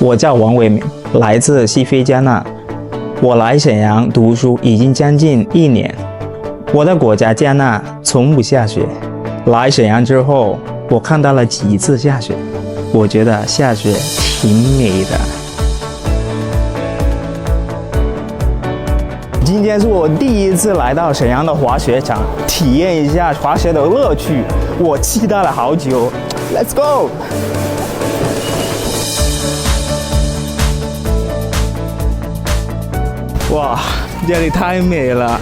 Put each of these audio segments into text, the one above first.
我叫王伟明，来自西非加纳。我来沈阳读书已经将近1年。我的国家加纳从不下雪，来沈阳之后，我看到了几次下雪，我觉得下雪挺美的。今天是我第一次来到沈阳的滑雪场，体验一下滑雪的乐趣，我期待了好久。Let's go！哇，这里太美了！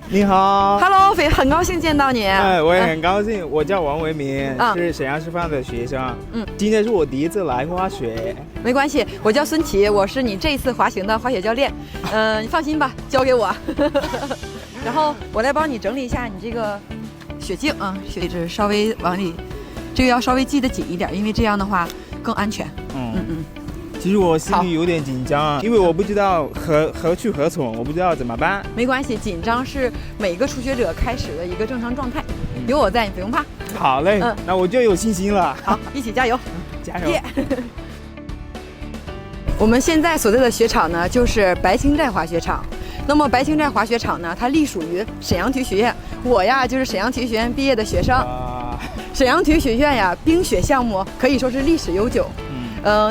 你好 ，Hello， 很高兴见到你。我也很高兴。我叫王维民，是沈阳师范的学生。今天是我第一次来滑雪。没关系，我叫孙琦，我是你这一次滑行的滑雪教练。你放心吧，交给我。然后我来帮你整理一下你这个雪镜啊，雪质稍微往里，这个要稍微系得紧一点，因为这样的话更安全。其实我心里有点紧张，因为我不知道何去何从，我不知道怎么办。没关系，紧张是每个初学者开始的一个正常状态。有我在，你不用怕。好嘞，那我就有信心了。好，一起加油！加油！我们现在所在的雪场呢，就是白青寨滑雪场。那么白青寨滑雪场呢，它隶属于沈阳体育学院。我呀，就是沈阳体育学院毕业的学生。沈阳体育学院呀，冰雪项目可以说是历史悠久。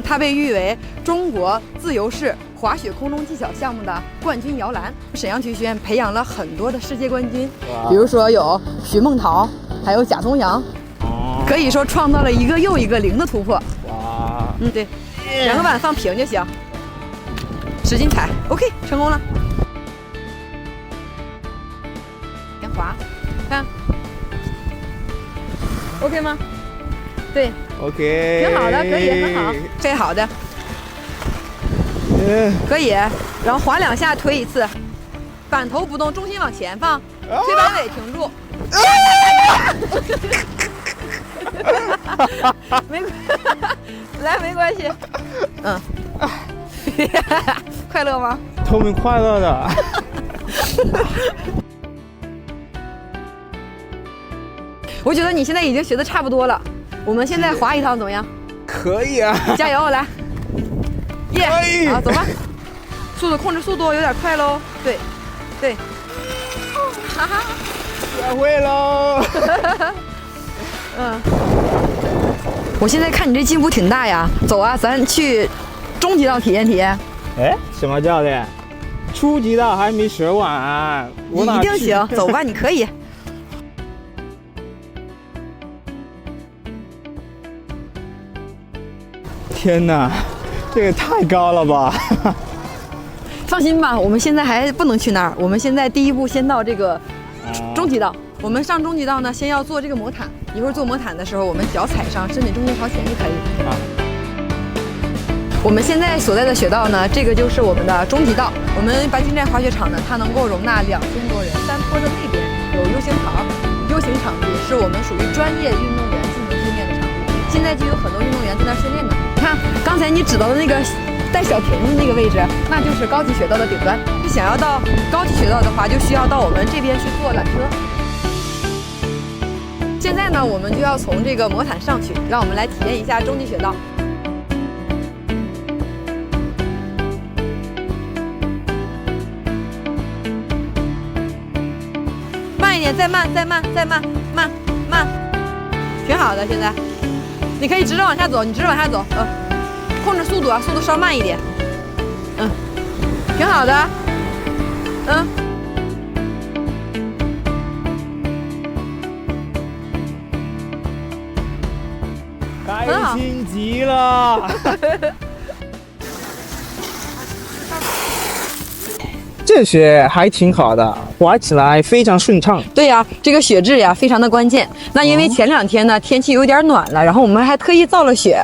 它被誉为中国自由式滑雪空中技巧项目的冠军摇篮。沈阳体育学院培养了很多的世界冠军，比如说有徐梦桃，还有贾松阳，可以说创造了一个又一个零的突破。哇，对，2个板放平就行，使劲踩 ，OK， 成功了。先滑，看 ，OK 吗？对。OK， 挺好的，可以，很好，非常好的，可以。然后滑2下，推1次，板头不动，重心往前放，推板尾停住。没关系，快乐吗？透明快乐的。我觉得你现在已经学的差不多了。我们现在滑一趟怎么样？可以啊！加油，来！耶！好，走吧。控制速度有点快喽。对，哈哈，学会喽。我现在看你这进步挺大呀。走啊，咱去中级道体验体验。什么教练？初级道还没学完，你一定行。走吧，你可以。天哪，这个太高了吧！放心吧，我们现在还不能去那儿。我们现在第一步先到这个中级道。我们上中级道呢，先要做这个魔毯。一会儿做魔毯的时候，我们脚踩上，身体中间朝前就可以。我们现在所在的雪道呢，这个就是我们的中级道。我们白青寨滑雪场呢，它能够容纳2000多人。山坡的那边有 U 型场，U 型场地是我们属于专业运动员进行训练的场地。现在就有很多运动员在那训练呢。看，刚才你指到的那个带小亭子那个位置，那就是高级雪道的顶端。想要到高级雪道的话，就需要到我们这边去坐缆车。现在呢，我们就要从这个魔毯上去，让我们来体验一下中级雪道。慢一点，再慢，慢，挺好的，现在。你可以直着往下走，控制速度啊，速度稍慢一点，挺好的，开心极了。这雪还挺好的，滑起来非常顺畅。对呀，这个雪质呀非常的关键。那因为前2天呢天气有点暖了，然后我们还特意造了雪，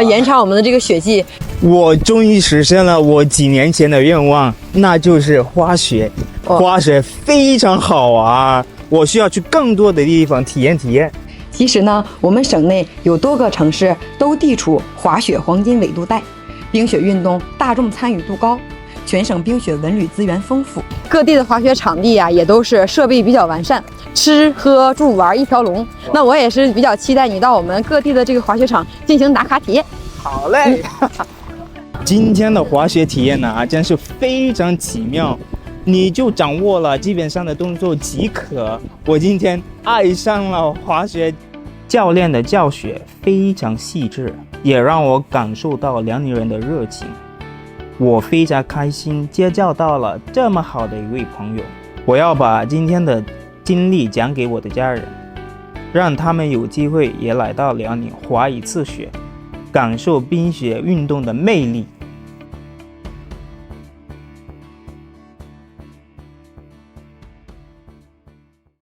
延长我们的这个雪季。我终于实现了我几年前的愿望，那就是滑雪。滑雪非常好玩，我需要去更多的地方体验体验。其实呢，我们省内有多个城市都地处滑雪黄金纬度带，冰雪运动大众参与度高。全省冰雪文旅资源丰富，各地的滑雪场地呀也都是设备比较完善，吃喝住玩一条龙。那我也是比较期待你到我们各地的这个滑雪场进行打卡体验。好嘞。今天的滑雪体验呢，真是非常奇妙，你就掌握了基本上的动作即可。我今天爱上了滑雪，教练的教学非常细致，也让我感受到辽宁人的热情。我非常开心结交到了这么好的一位朋友，我要把今天的经历讲给我的家人，让他们有机会也来到辽宁滑一次雪，感受冰雪运动的魅力。